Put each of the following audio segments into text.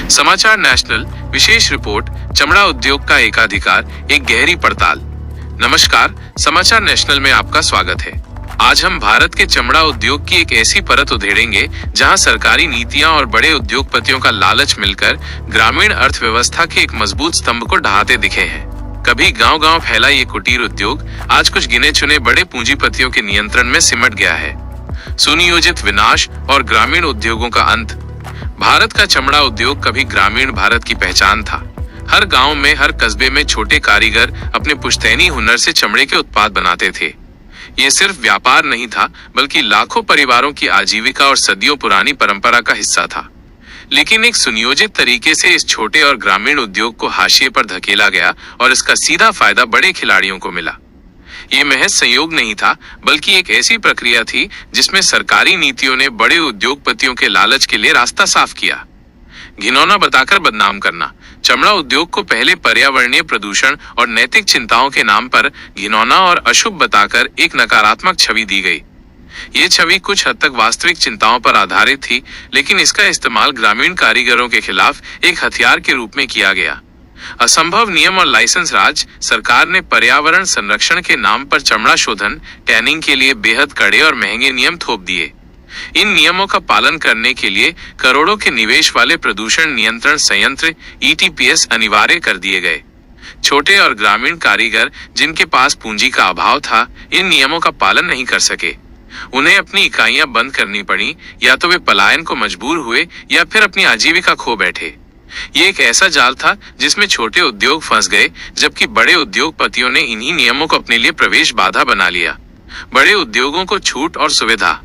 समाचार नेशनल विशेष रिपोर्ट, चमड़ा उद्योग का एकाधिकार, एक गहरी पड़ताल। नमस्कार, समाचार नेशनल में आपका स्वागत है। आज हम भारत के चमड़ा उद्योग की एक ऐसी परत उधेड़ेंगे जहां सरकारी नीतियां और बड़े उद्योगपतियों का लालच मिलकर ग्रामीण अर्थव्यवस्था के एक मजबूत स्तंभ को ढहाते दिखे हैं। कभी गांव-गांव फैला ये कुटीर उद्योग आज कुछ गिने चुने बड़े पूंजीपतियों के नियंत्रण में सिमट गया है। सुनियोजित विनाश और ग्रामीण उद्योगों का अंत। भारत का चमड़ा उद्योग कभी ग्रामीण भारत की पहचान था। हर गांव में, हर कस्बे में छोटे कारीगर अपने पुश्तैनी हुनर से चमड़े के उत्पाद बनाते थे। ये सिर्फ व्यापार नहीं था, बल्कि लाखों परिवारों की आजीविका और सदियों पुरानी परंपरा का हिस्सा था। लेकिन एक सुनियोजित तरीके से इस छोटे और ग्रामीण उद्योग को हाशिए पर धकेला गया और इसका सीधा फायदा बड़े खिलाड़ियों को मिला। ये महज संयोग नहीं था, बल्कि एक ऐसी प्रक्रिया थी जिसमें सरकारी नीतियों ने बड़े उद्योगपतियों के लालच के लिए रास्ता साफ किया। घिनौना बताकर बदनाम करना। चमड़ा उद्योग को पहले पर्यावरणीय प्रदूषण और नैतिक चिंताओं के नाम पर घिनौना और अशुभ बताकर एक नकारात्मक छवि दी गई। ये छवि कुछ हद तक वास्तविक चिंताओं पर आधारित थी, लेकिन इसका इस्तेमाल ग्रामीण कारीगरों के खिलाफ एक हथियार के रूप में किया गया। असंभव नियम और लाइसेंस राज। सरकार ने पर्यावरण संरक्षण के नाम पर चमड़ा शोधन, टैनिंग के लिए बेहद कड़े और महंगे नियम थोप दिए। इन नियमों का पालन करने के लिए करोड़ों के निवेश वाले प्रदूषण नियंत्रण संयंत्र ETPS अनिवार्य कर दिए गए। छोटे और ग्रामीण कारीगर जिनके पास पूंजी का अभाव था, इन नियमों का पालन नहीं कर सके। उन्हें अपनी इकाइयां बंद करनी पड़ी, या तो वे पलायन को मजबूर हुए या फिर अपनी आजीविका खो बैठे। ये एक ऐसा जाल था जिसमें छोटे उद्योग फंस गए, जबकि बड़े उद्योगपतियों ने इन्हीं नियमों को अपने लिए प्रवेश बाधा बना लिया। बड़े उद्योगों को छूट और सुविधा।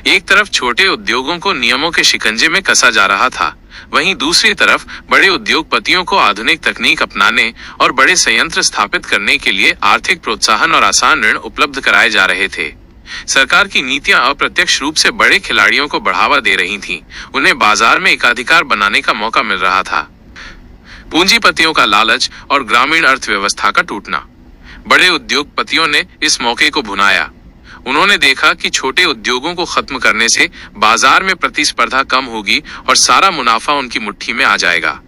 एक तरफ छोटे उद्योगों को नियमों के शिकंजे में कसा जा रहा था, वहीं दूसरी तरफ बड़े उद्योगपतियों को आधुनिक तकनीक अपनाने और बड़े संयंत्र स्थापित करने के लिए आर्थिक प्रोत्साहन और आसान ऋण उपलब्ध कराए जा रहे थे। सरकार की नीतियां अप्रत्यक्ष रूप से बड़े खिलाड़ियों को बढ़ावा दे रही थीं। उन्हें बाजार में एकाधिकार बनाने का मौका मिल रहा था। पूंजीपतियों का लालच और ग्रामीण अर्थव्यवस्था का टूटना। बड़े उद्योगपतियों ने इस मौके को भुनाया। उन्होंने देखा कि छोटे उद्योगों को खत्म करने से बाजार में प्रतिस्पर्धा कम होगी और सारा मुनाफा उनकी मुट्ठी में आ जाएगा।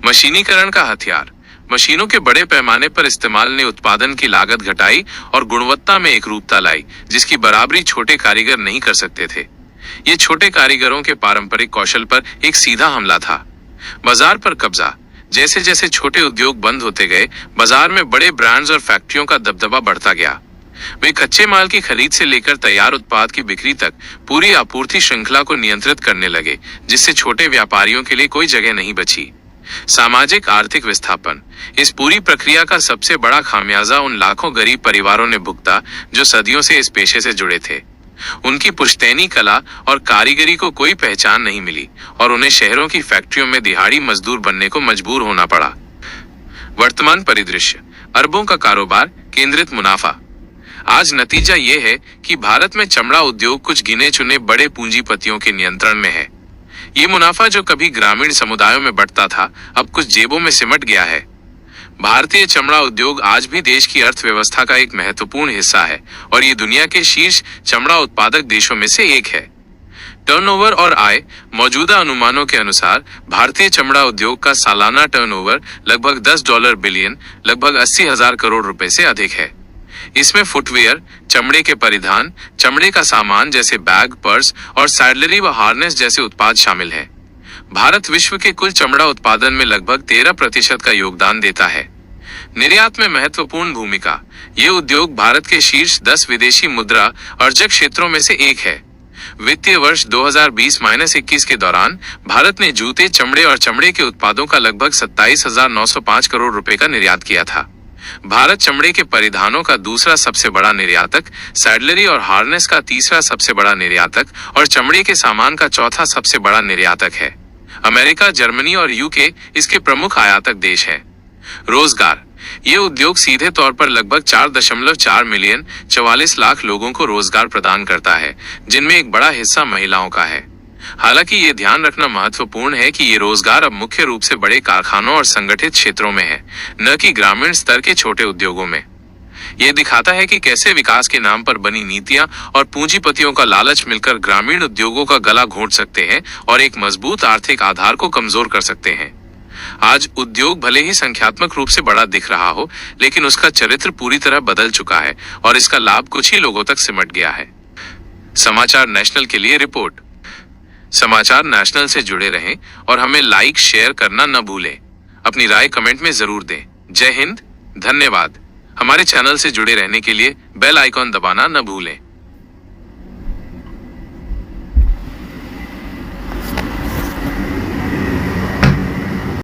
मशीनीकरण का हथियार। मशीनों के बड़े पैमाने पर इस्तेमाल ने उत्पादन की लागत घटाई और गुणवत्ता में एकरूपता लाई, जिसकी बराबरी छोटे कारीगर नहीं कर सकते थे। ये छोटे कारीगरों के पारंपरिक कौशल पर एक सीधा हमला था। बाजार पर कब्जा। जैसे जैसे छोटे उद्योग बंद होते गए, बाजार में बड़े ब्रांड्स और फैक्ट्रियों का दबदबा बढ़ता गया। वे कच्चे माल की खरीद से लेकर तैयार उत्पाद की बिक्री तक पूरी आपूर्ति श्रृंखला को नियंत्रित करने लगे, जिससे छोटे व्यापारियों के लिए कोई जगह नहीं बची। सामाजिक आर्थिक विस्थापन। इस पूरी प्रक्रिया का सबसे बड़ा खामियाजा उन लाखों गरीब परिवारों ने भुगता जो सदियों से इस पेशे से जुड़े थे। उनकी पुश्तैनी कला और कारीगरी को कोई पहचान नहीं मिली और उन्हें शहरों की फैक्ट्रियों में दिहाड़ी मजदूर बनने को मजबूर होना पड़ा। वर्तमान परिदृश्य। अरबों का कारोबार, केंद्रित मुनाफा। आज नतीजा ये है कि भारत में चमड़ा उद्योग कुछ गिने चुने बड़े पूंजीपतियों के नियंत्रण में है। ये मुनाफा जो कभी ग्रामीण समुदायों में बढ़ता था, अब कुछ जेबों में सिमट गया है। भारतीय चमड़ा उद्योग आज भी देश की अर्थव्यवस्था का एक महत्वपूर्ण हिस्सा है और ये दुनिया के शीर्ष चमड़ा उत्पादक देशों में से एक है। टर्नओवर और आय। मौजूदा अनुमानों के अनुसार भारतीय चमड़ा उद्योग का सालाना टर्नओवर लगभग $10 बिलियन, लगभग 80,000 करोड़ रुपए से अधिक है। इसमें फुटवेयर, चमड़े के परिधान, चमड़े का सामान जैसे बैग, पर्स और सैडलरी व हार्नेस जैसे उत्पाद शामिल हैं। भारत विश्व के कुल चमड़ा उत्पादन में लगभग 13% का योगदान देता है। निर्यात में महत्वपूर्ण भूमिका। ये उद्योग भारत के शीर्ष 10 विदेशी मुद्रा अर्जक क्षेत्रों में से एक है। वित्तीय वर्ष 2020-21 के दौरान भारत ने जूते, चमड़े और चमड़े के उत्पादों का लगभग 27,905 करोड़ रुपए का निर्यात किया था। भारत चमड़े के परिधानों का दूसरा सबसे बड़ा निर्यातक, सैडलरी और हार्नेस का तीसरा सबसे बड़ा निर्यातक और चमड़े के सामान का चौथा सबसे बड़ा निर्यातक है। अमेरिका, जर्मनी और UK इसके प्रमुख आयातक देश है। रोजगार। ये उद्योग सीधे तौर पर लगभग 4.4 मिलियन 44 लाख लोगों को रोजगार प्रदान करता है, जिनमें एक बड़ा हिस्सा महिलाओं का है। हालांकि ये ध्यान रखना महत्वपूर्ण है कि ये रोजगार अब मुख्य रूप से बड़े कारखानों और संगठित क्षेत्रों में है, न कि ग्रामीण स्तर के छोटे उद्योगों में। ये दिखाता है कि कैसे विकास के नाम पर बनी नीतियां और पूंजीपतियों का लालच मिलकर ग्रामीण उद्योगों का गला घोंट सकते हैं और एक मजबूत आर्थिक आधार को कमजोर कर सकते हैं। आज उद्योग भले ही संख्यात्मक रूप से बड़ा दिख रहा हो, लेकिन उसका चरित्र पूरी तरह बदल चुका है और इसका लाभ कुछ ही लोगों तक सिमट गया है। समाचार नेशनल के लिए रिपोर्ट। समाचार नेशनल से जुड़े रहें और हमें लाइक शेयर करना न भूलें। अपनी राय कमेंट में जरूर दें। जय हिंद, धन्यवाद। हमारे चैनल से जुड़े रहने के लिए बेल आइकॉन दबाना न भूलें।